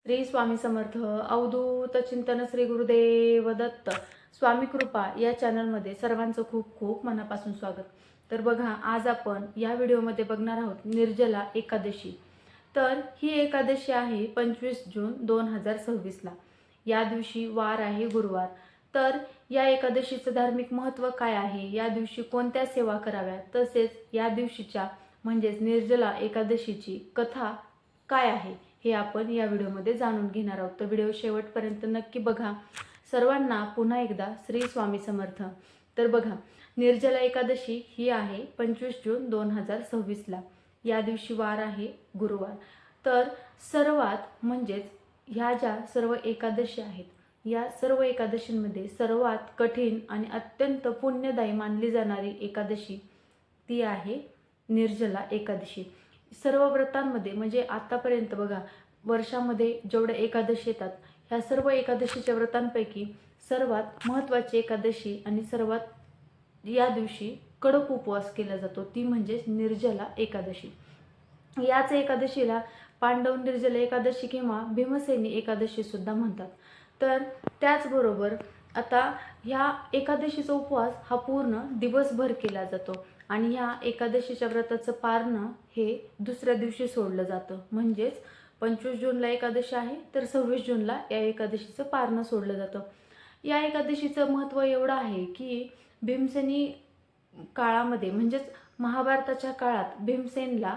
श्री स्वामी समर्थ अवधूत चिंतन श्री गुरुदेव दत्त स्वामी कृपा या चॅनलमध्ये सर्वांचं खूप खूप मनापासून स्वागत। तर बघा, आज आपण या व्हिडिओमध्ये बघणार आहोत निर्जला एकादशी। तर ही एकादशी आहे 25 जून 2026 ला। या दिवशी वार आहे गुरुवार। तर या एकादशीचं धार्मिक महत्त्व काय आहे, या दिवशी कोणत्या सेवा कराव्यात, तसेच या दिवशीच्या म्हणजेच निर्जला एकादशीची कथा काय आहे हे आपण या व्हिडिओमध्ये जाणून घेणार आहोत। तर व्हिडिओ शेवटपर्यंत नक्की बघा। सर्वांना पुन्हा एकदा श्री स्वामी समर्थ। तर बघा, निर्जला एकादशी ही आहे 25 जून 2026 ला। या दिवशी वार आहे गुरुवार। तर सर्वात म्हणजेच ह्या ज्या सर्व एकादशी आहेत, या सर्व एकादशींमध्ये सर्वात कठीण आणि अत्यंत पुण्यदायी मानली जाणारी एकादशी ती आहे निर्जला एकादशी। सर्व व्रतांमध्ये म्हणजे आतापर्यंत बघा, वर्षामध्ये जेवढ्या एकादशी येतात, ह्या सर्व एकादशीच्या व्रतांपैकी सर्वात महत्त्वाची एकादशी आणि सर्वात या दिवशी कडक उपवास केला जातो ती म्हणजे निर्जला एकादशी। याच एकादशीला पांडव निर्जला एकादशी किंवा भीमसेनी एकादशी सुद्धा म्हणतात। तर त्याचबरोबर आता ह्या एकादशीचा उपवास हा पूर्ण दिवसभर केला जातो आणि ह्या एकादशीच्या व्रताचं पारणं हे दुसऱ्या दिवशी सोडलं जातं। म्हणजेच 25 जूनला एकादशी आहे तर 26 जूनला या एकादशीचं पारणं सोडलं जातं। या एकादशीचं महत्त्व एवढं आहे की भीमसेनी काळामध्ये म्हणजेच महाभारताच्या काळात भीमसेनला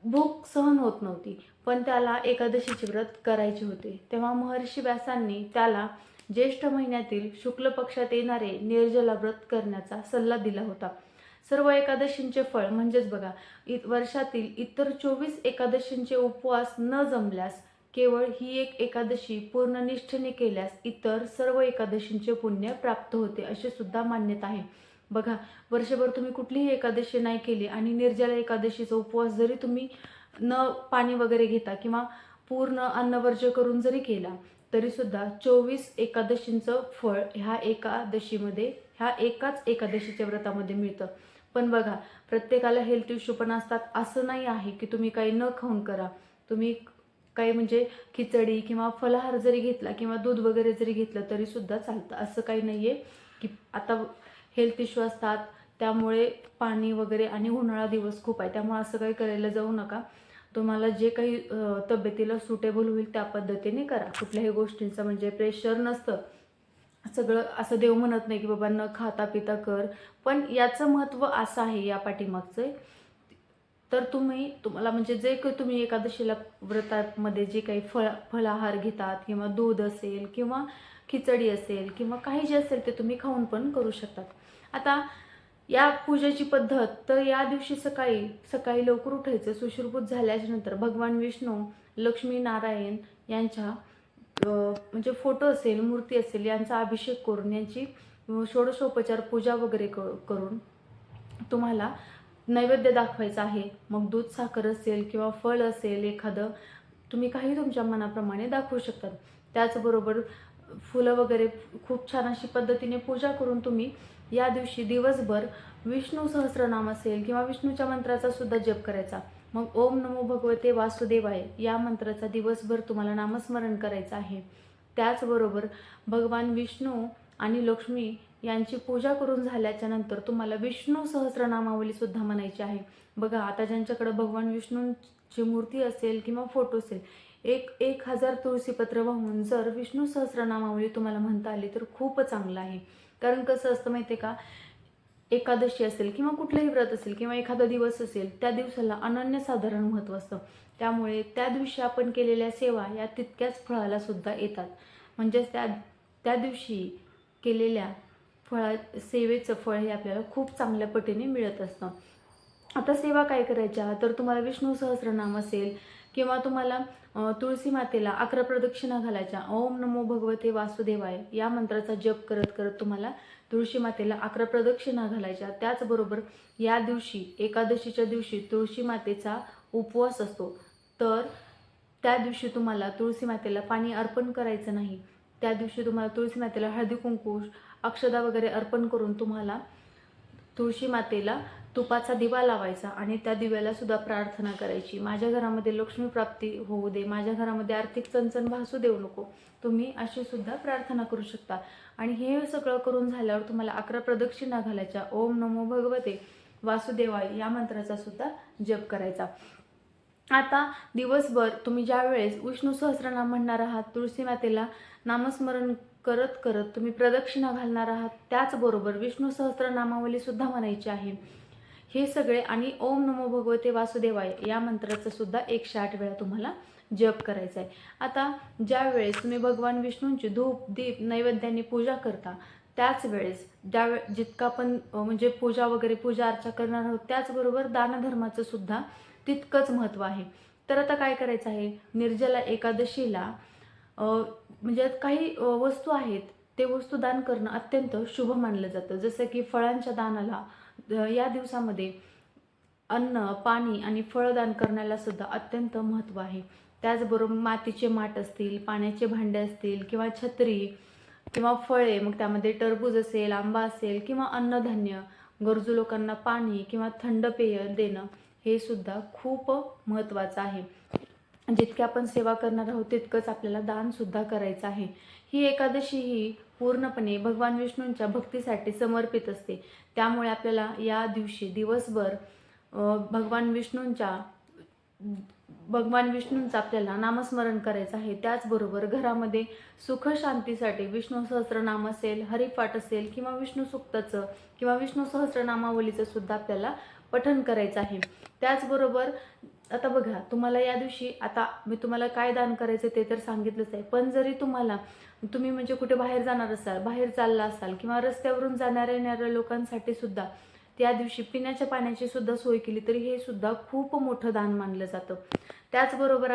भूक सहन होत नव्हती, पण त्याला एकादशीचे व्रत करायचे होते। तेव्हा महर्षी व्यासांनी त्याला ज्येष्ठ महिन्यातील शुक्ल पक्षात येणारे निर्जला व्रत करण्याचा सल्ला दिला होता। सर्व एकादशींचे फळ म्हणजेच बघा, वर्षातील इतर 24 एकादशींचे उपवास न जमल्यास केवळ ही एक एकादशी पूर्ण निष्ठेने केल्यास इतर सर्व एकादशींचे पुण्य प्राप्त होते अशी सुद्धा मान्यता आहे। बघा, वर्षभर तुम्ही कुठलीही एकादशी नाही केली आणि निर्जला एकादशीचा उपवास जरी तुम्ही न पाणी वगैरे घेता किंवा पूर्ण अन्नवर्ज्य करून जरी केला तरी सुद्धा 24 एकादशींचं फळ ह्या एकादशीमध्ये ह्या एकाच एकादशीच्या व्रतामध्ये मिळतं। पण बघा, प्रत्येकाला हेल्थ इश्यू पण असतात। असं नाही आहे की तुम्ही काही न खाऊन करा, तुम्ही काही म्हणजे खिचडी किंवा फलाहार जरी घेतला किंवा दूध वगैरे जरी घेतलं तरी सुद्धा चालतं। असं काही नाही आहे की आता हेल्थ इश्यू असतात त्यामुळे पाणी वगैरे आणि उन्हाळा दिवस खूप आहे त्यामुळे असं काही करायला जाऊ नका। तुम्हाला जे काही तब्येतीला सुटेबल होईल त्या पद्धतीने करा। कुठल्याही गोष्टींचं म्हणजे प्रेशर नसतं, सगळं असं देव म्हणत नाही की बाबा न खाता पिता कर, पण याचं महत्त्व असं आहे या पाठीमागचं। तर तुम्हाला म्हणजे जे काही तुम्ही एकादशीला व्रतामध्ये जे काही फलाहार घेतात किंवा दूध असेल किंवा खिचडी असेल किंवा काही जे असेल ते तुम्ही खाऊन पण करू शकतात। आता या पूजेची पद्धत, तर या दिवशी सकाळी सकाळी लवकर उठायचं। सुश्रुपूत झाल्याच्या नंतर भगवान विष्णू, लक्ष्मी नारायण यांच्या म्हणजे फोटो असेल, मूर्ती असेल यांचा अभिषेक करून यांची षोडशोपचार पूजा वगैरे करून तुम्हाला नैवेद्य दाखवायचा आहे। मग दूध साखर असेल किंवा फळ असेल एखादं, तुम्ही काही तुमच्या मनाप्रमाणे दाखवू शकतात। त्याचबरोबर फुलं वगैरे खूप छान अशी पद्धतीने पूजा करून तुम्ही या दिवशी दिवसभर विष्णू सहस्रनाम असेल किंवा विष्णूच्या मंत्राचा सुद्धा जप करायचा। मग ओम नमो भगवते वासुदेवाय या मंत्राचा दिवसभर तुम्हाला नामस्मरण करायचं आहे। त्याचबरोबर भगवान विष्णू आणि लक्ष्मी यांची पूजा करून झाल्याच्या नंतर तुम्हाला विष्णू सहस्रनामावली सुद्धा म्हणायची आहे। बघा, आता ज्यांच्याकडे भगवान विष्णूंची मूर्ती असेल किंवा फोटो असेल, 1000 तुळशीपत्र वाहून जर विष्णू सहस्रनामावली तुम्हाला म्हणता आली तर खूप चांगलं आहे। कारण कसं असतं माहिती आहे का, एकादशी असेल किंवा कुठलंही व्रत असेल किंवा एखादा दिवस असेल, त्या दिवसाला अनन्यसाधारण महत्त्व असतं। त्यामुळे त्या दिवशी आपण केलेल्या सेवा या तितक्याच फळाला सुद्धा येतात। म्हणजेच त्या दिवशी केलेल्या सेवेचं फळ हे आपल्याला खूप चांगल्या पटीने मिळत असतं। आता सेवा काय करायच्या, तर तुम्हाला विष्णू सहस्रनाम असेल किंवा तुम्हाला तुळशी मातेला 11 प्रदक्षिणा घालायच्या। ओम नमो भगवते वासुदेवाय या मंत्राचा जप करत करत तुम्हाला तुळशी मातेला 11 प्रदक्षिणा घालायच्या। त्याचबरोबर या दिवशी एकादशीच्या दिवशी तुळशी मातेचा उपवास असतो, तर त्या दिवशी तुम्हाला तुळशी मातेला पाणी अर्पण करायचं नाही। त्या दिवशी तुम्हाला तुळशी मातेला हळदी कुंकू, अक्षदा वगैरे अर्पण करून तुम्हाला तुळशी मातेला तुपाचा दिवा लावायचा आणि त्या दिव्याला सुद्धा प्रार्थना करायची, माझ्या घरामध्ये लक्ष्मी प्राप्ती होऊ दे, माझ्या घरामध्ये आर्थिक चणचण भासू देऊ नको. तुम्ही अशी सुद्धा प्रार्थना करू शकता. आणि हे सगळं करून झाल्यावर तुम्हाला 11 प्रदक्षिणा घालायच्या. ओम नमो भगवते वासुदेवाय या मंत्राचा सुद्धा जप करायचा. आता दिवसभर तुम्ही ज्या वेळेस विष्णू सहस्रनाम म्हणणार आहात, तुळशी मातेला नामस्मरण करत करत तुम्ही प्रदक्षिणा घालणार आहात, त्याचबरोबर विष्णू सहस्रनामावली सुद्धा म्हणायची आहे. हे सगळे आणि ओम नमो भगवते वासुदेवाय या मंत्राचा सुद्धा 108 वेळा तुम्हाला जप करायचा आहे. आता ज्या वेळेस तुम्ही भगवान विष्णूंची धूप दीप नैवेद्याने पूजा करता, त्याच वेळेस जितका पण म्हणजे पूजा वगैरे पूजा अर्चा करणार आहोत, त्याचबरोबर दानधर्माचं सुद्धा तितकंच महत्त्व आहे. तर आता काय करायचं आहे, निर्जला एकादशीला म्हणजे काही वस्तू आहेत, ते वस्तू दान करणं अत्यंत शुभ मानलं जातं. जसं की फळांच्या दानाला या दिवसामध्ये अन्न पाणी आणि फळदान करण्याला सुद्धा अत्यंत महत्त्व आहे. त्याचबरोबर मातीचे माठ असतील, पाण्याचे भांडे असतील किंवा छत्री किंवा फळे, मग त्यामध्ये टरबूज असेल, आंबा असेल किंवा अन्नधान्य, गरजू लोकांना पाणी किंवा थंड पेय देणं हे सुद्धा खूप महत्त्वाचं आहे. जितके आपण सेवा करणार आहोत तितकंच आपल्याला दान सुद्धा करायचं आहे. ही एकादशी ही पूर्णपणे भगवान विष्णूंच्या भक्तीसाठी समर्पित असते. त्यामुळे आपल्याला या दिवशी दिवसभर भगवान विष्णूंचं आपल्याला नामस्मरण करायचं आहे. त्याचबरोबर घरामध्ये सुख शांतीसाठी विष्णू सहस्रनाम असेल, हरिपाठ असेल किंवा विष्णू सुक्ताचं किंवा विष्णू सहस्रनामावलीचं सुद्धा आपल्याला पठण करायचं आहे. त्याचबरोबर आता बघा, तुम्हाला या दिवशी आता मी तुम्हाला काय दान करायचं ते तर सांगितलंच आहे, पण जरी तुम्ही म्हणजे कुठे बाहेर जाणार असाल, बाहेर चालला असाल किंवा रस्त्यावरून जाणाऱ्या येणाऱ्या लोकांसाठी सुद्धा त्या दिवशी पिण्याच्या पाण्याची सुद्धा सोय केली तरी हे सुद्धा खूप मोठं दान मानलं जातं. त्याचबरोबर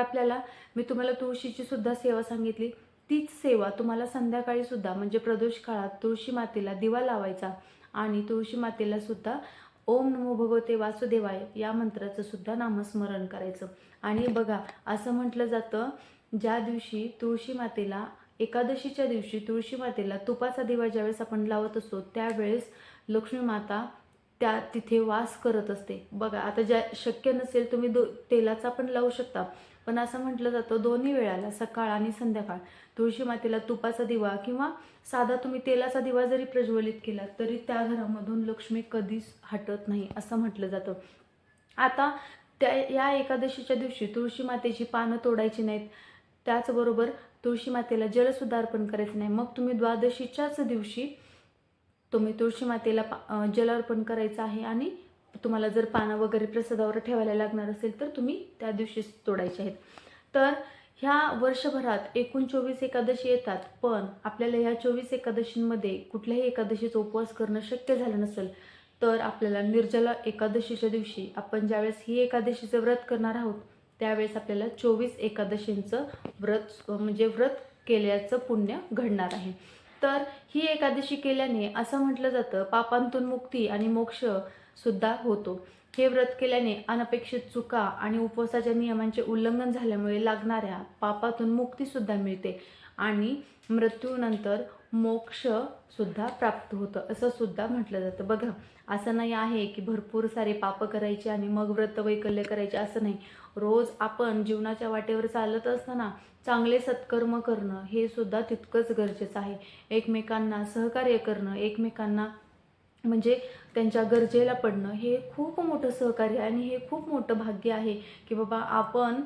मी तुम्हाला तुळशीची सुद्धा सेवा सांगितली, तीच सेवा तुम्हाला संध्याकाळी सुद्धा म्हणजे प्रदोष काळात तुळशी मातेला दिवा लावायचा आणि तुळशी मातेला सुद्धा ओम नमो भगवते वासुदेवाय या मंत्राचं सुद्धा नामस्मरण करायचं. आणि बघा, असं म्हटलं जातं, ज्या दिवशी तुळशी मातेला एकादशीच्या दिवशी तुळशी मातेला तुपाचा दिवा ज्यावेळेस आपण लावत असतो त्यावेळेस लक्ष्मी माता तिथे वास करत असते. बघा, आता ज्या शक्य नसेल तुम्ही तेलाचा पण लावू शकता, पण असं म्हटलं जातं दोन्ही वेळाला सकाळ आणि संध्याकाळ तुळशी मातेला तुपाचा दिवा किंवा साधा तुम्ही तेलाचा दिवा जरी प्रज्वलित केला तरी त्या घरामधून लक्ष्मी कधीच हटत नाही असं म्हटलं जातं. आता या एकादशीच्या दिवशी तुळशी मातेची पानं तोडायची नाहीत, त्याचबरोबर तुळशी मातेला जलसुद्धा अर्पण करायचं नाही. मग तुम्ही द्वादशीच्याच दिवशी तुम्ही तुळशी मातेला जल अर्पण करायचं आहे आणि तुम्हाला जर पानं वगैरे प्रसादावर ठेवायला लागणार असेल तर तुम्ही त्या दिवशीच तोडायचे आहेत. तर ह्या वर्षभरात एकूण 24 एकादशी येतात, पण आपल्याला ह्या 24 एकादशींमध्ये कुठल्याही एकादशीचा उपवास करणं शक्य झालं नसेल तर आपल्याला निर्जला एकादशीच्या दिवशी आपण ज्यावेळेस ही एकादशीचं व्रत करणार आहोत त्यावेळेस आपल्याला 24 एकादशींचं व्रत केल्याचं पुण्य घडणार आहे. तर ही एकादशी केल्याने असं म्हटलं जातं पापांतून मुक्ती आणि मोक्ष सुद्धा होतो. हे व्रत केल्याने अनपेक्षित चुका आणि उपवासाच्या नियमांचे उल्लंघन झाल्यामुळे लागणाऱ्या पापातून मुक्ती सुद्धा मिळते आणि मृत्यूनंतर मोक्ष सुद्धा प्राप्त होतं असं सुद्धा म्हटलं जातं. बघा, असं नाही आहे की भरपूर सारे पाप करायचे आणि मग व्रत वैकल्य करायचे, असं नाही. रोज आपण जीवनाच्या वाटेवर चालत असताना चांगले सत्कर्म करणं हे सुद्धा तितकंच गरजेचं आहे. एकमेकांना सहकार्य करणं, एकमेकांना म्हणजे त्यांच्या गरजेला पडणं हे खूप मोठं सहकार्य आहे आणि हे खूप मोठं भाग्य आहे की बाबा आपण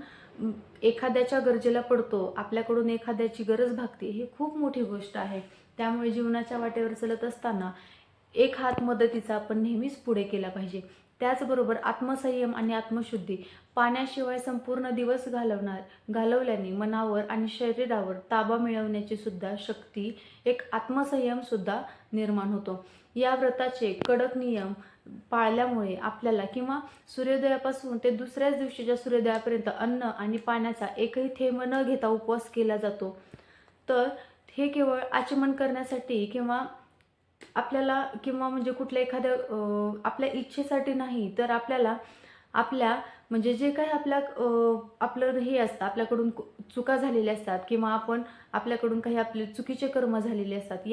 एखाद्याच्या गरजेला पडतो, आपल्याकडून एखाद्याची गरज भागते, ही खूप मोठी गोष्ट आहे. त्यामुळे जीवनाच्या वाटेवर चालत असताना एक हात मदतीचा आपण नेहमीच पुढे केला पाहिजे. त्याचबरोबर आत्मसंयम आणि आत्मशुद्धी, पाण्याशिवाय संपूर्ण दिवस घालवल्याने मनावर आणि शरीरावर ताबा मिळवण्याची सुद्धा शक्ती, एक आत्मसंयम सुद्धा निर्माण होतो. या व्रताचे कडक नियम पाळल्यामुळे आपल्याला किंवा सूर्योदयापासून ते दुसऱ्याच दिवशीच्या सूर्योदयापर्यंत अन्न आणि पाण्याचा एकही थेंब न घेता उपवास केला जातो. तर हे केवळ आचमन करण्यासाठी किंवा आपल्याला किंवा म्हणजे कुठल्या एखाद्या आपल्या इच्छेसाठी नाही, तर आपल्या म्हणजे जे काही आपलं हे असतं, आपल्याकडून चुका झालेल्या असतात किंवा आपल्याकडून काही आपले चुकीचे कर्म झालेले असतात,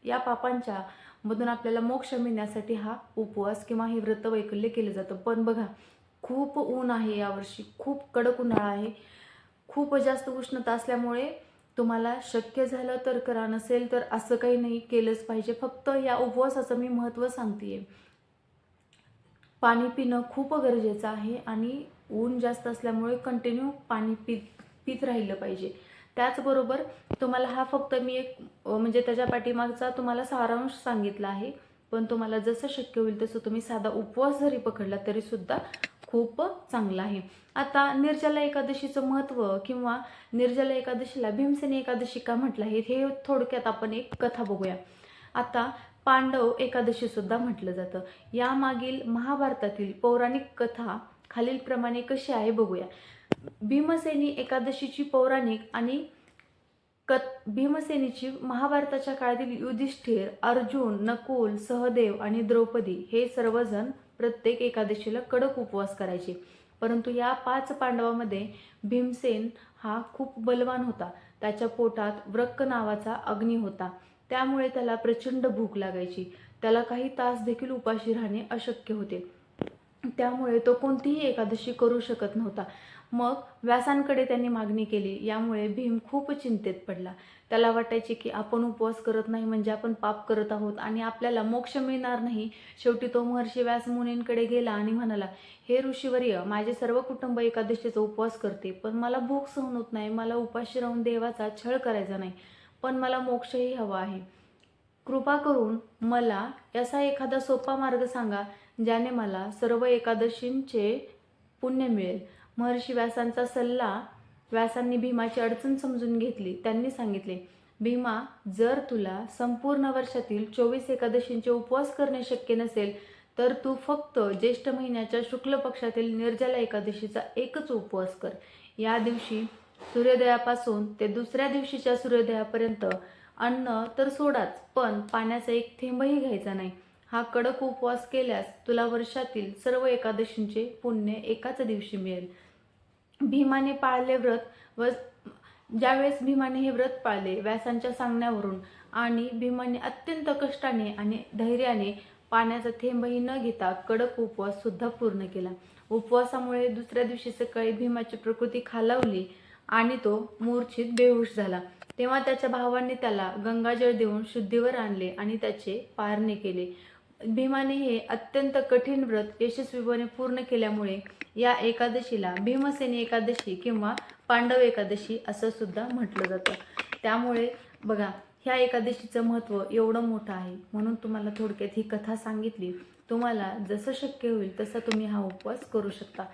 या पापांच्या मधून आपल्याला मोक्ष मिळण्यासाठी हा उपवास किंवा हे व्रत वैकल्य केलं जातं. पण बघा, खूप ऊन आहे यावर्षी, खूप कडक उन्हाळा आहे. खूप जास्त उष्णता असल्यामुळे तुम्हाला शक्य झालं तर करा, नसेल तर असं काही नाही, केलंच पाहिजे. फक्त या उपवासाचं मी महत्त्व सांगते. पाणी पिणं खूप गरजेचं आहे आणि ऊन जास्त असल्यामुळे कंटिन्यू पाणी पीत राहिलं पाहिजे. त्याचबरोबर तुम्हाला हा फक्त मी एक म्हणजे त्याच्या पाठीमागचा तुम्हाला सारांश सांगितला आहे. पण तुम्हाला जसं शक्य होईल तसं तुम्ही साधा उपवास जरी पकडला तरी सुद्धा खूप चांगला आहे. आता निर्जला एकादशीचं महत्त्व किंवा निर्जला एकादशीला भीमसेनी एकादशी का म्हटलं आहे हे थोडक्यात आपण एक कथा बघूया. आता पांडव एकादशी सुद्धा म्हटलं जातं. यामागील महाभारतातील पौराणिक कथा खालीलप्रमाणे कशी आहे बघूया. भीमसेनी एकादशीची पौराणिक आणि भीमसेनीची महाभारताच्या काळातील युधिष्ठिर, अर्जुन, नकुल, सहदेव आणि द्रौपदी हे सर्वजण प्रत्येक एकादशीला कडक उपवास करायचे. परंतु या 5 पांडवामध्ये भीमसेन हा खूप बलवान होता. त्याच्या पोटात वृक्क नावाचा अग्नी होता. त्यामुळे त्याला प्रचंड भूक लागायची. त्याला काही तास देखील उपाशी राहणे अशक्य होते. त्यामुळे तो कोणतीही एकादशी करू शकत नव्हता. मग व्यासांकडे त्यांनी मागणी केली. यामुळे भीम खूप चिंतेत पडला. त्याला वाटायचे की आपण उपवास करत नाही म्हणजे आपण पाप करत आहोत आणि आपल्याला मोक्ष मिळणार नाही. शेवटी तो महर्षी व्यास मुनींकडे गेला आणि म्हणाला, हे ऋषीवर्य, माझे सर्व कुटुंब एकादशीचा उपवास करते, पण मला भूक सहन होत नाही. मला उपाशी राहून देवाचा छळ करायचा नाही, पण मला मोक्षही हवा आहे. कृपा करून मला असा एखादा सोपा मार्ग सांगा ज्याने मला सर्व एकादशींचे पुण्य मिळेल. महर्षी व्यासांचा सल्ला व्यासांनी भीमाची अडचण समजून घेतली. त्यांनी सांगितले, भीमा, जर तुला संपूर्ण वर्षातील 24 एकादशींचे उपवास करणे शक्य नसेल तर तू फक्त ज्येष्ठ महिन्याच्या शुक्ल पक्षातील निर्जला एकादशीचा एकच उपवास कर. या दिवशी सूर्योदयापासून ते दुसऱ्या दिवशीच्या सूर्योदयापर्यंत अन्न तर सोडाच, पण पाण्याचा एक थेंबही घ्यायचा नाही. हा कडक उपवास केल्यास तुला वर्षातील सर्व एकादशींचे पुण्य एकाच दिवशी मिळेल. भीमाने पाळले व्रत व ज्यावेळेस भीमाने हे व्रत पाळले व्यासांच्या सांगण्यावरून आणि भीमाने अत्यंत कष्टाने आणि धैर्याने पाण्याचा थेंबही न घेता कडक उपवास सुद्धा पूर्ण केला. उपवासामुळे दुसऱ्या दिवशी सकाळी भीमाची प्रकृती खालावली आणि तो मूर्छित बेहोश झाला. तेव्हा त्याच्या भावांनी त्याला गंगाजळ देऊन शुद्धीवर आणले आणि त्याचे पारणे केले. भीमाने हे अत्यंत कठीण व्रत यशस्वीपणे पूर्ण केल्यामुळे या एकादशीला भीमसेनी एकादशी किंवा पांडव एकादशी असं सुद्धा म्हटलं जातं. त्यामुळे बघा, ह्या एकादशीचं महत्त्व एवढं मोठं आहे. म्हणून तुम्हाला थोडक्यात ही कथा सांगितली. तुम्हाला जसं शक्य होईल तसं तुम्ही हा उपवास करू शकता.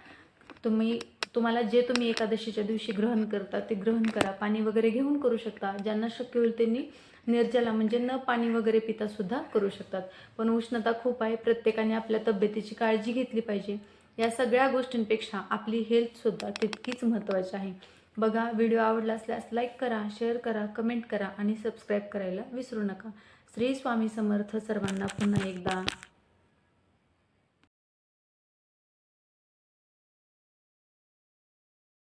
तुम्हाला जे तुम्ही एकादशीच्या दिवशी ग्रहण करता ते ग्रहण करा. पाणी वगैरे घेऊन करू शकता. ज्यांना शक्य होईल त्यांनी निर्जला म्हणजे न पाणी वगैरे पिता सुद्धा करू शकतात. पण उष्णता खूप आहे. प्रत्येकाने आपल्या तब्येतीची काळजी घेतली पाहिजे. या सगळ्या गोष्टींपेक्षा आपली हेल्थ सुद्धा तितकीच महत्त्वाची आहे. बघा, व्हिडिओ आवडला असल्यास लाईक करा, शेअर करा, कमेंट करा आणि सबस्क्राईब करायला विसरू नका. श्री स्वामी समर्थ सर्वांना पुन्हा एकदा.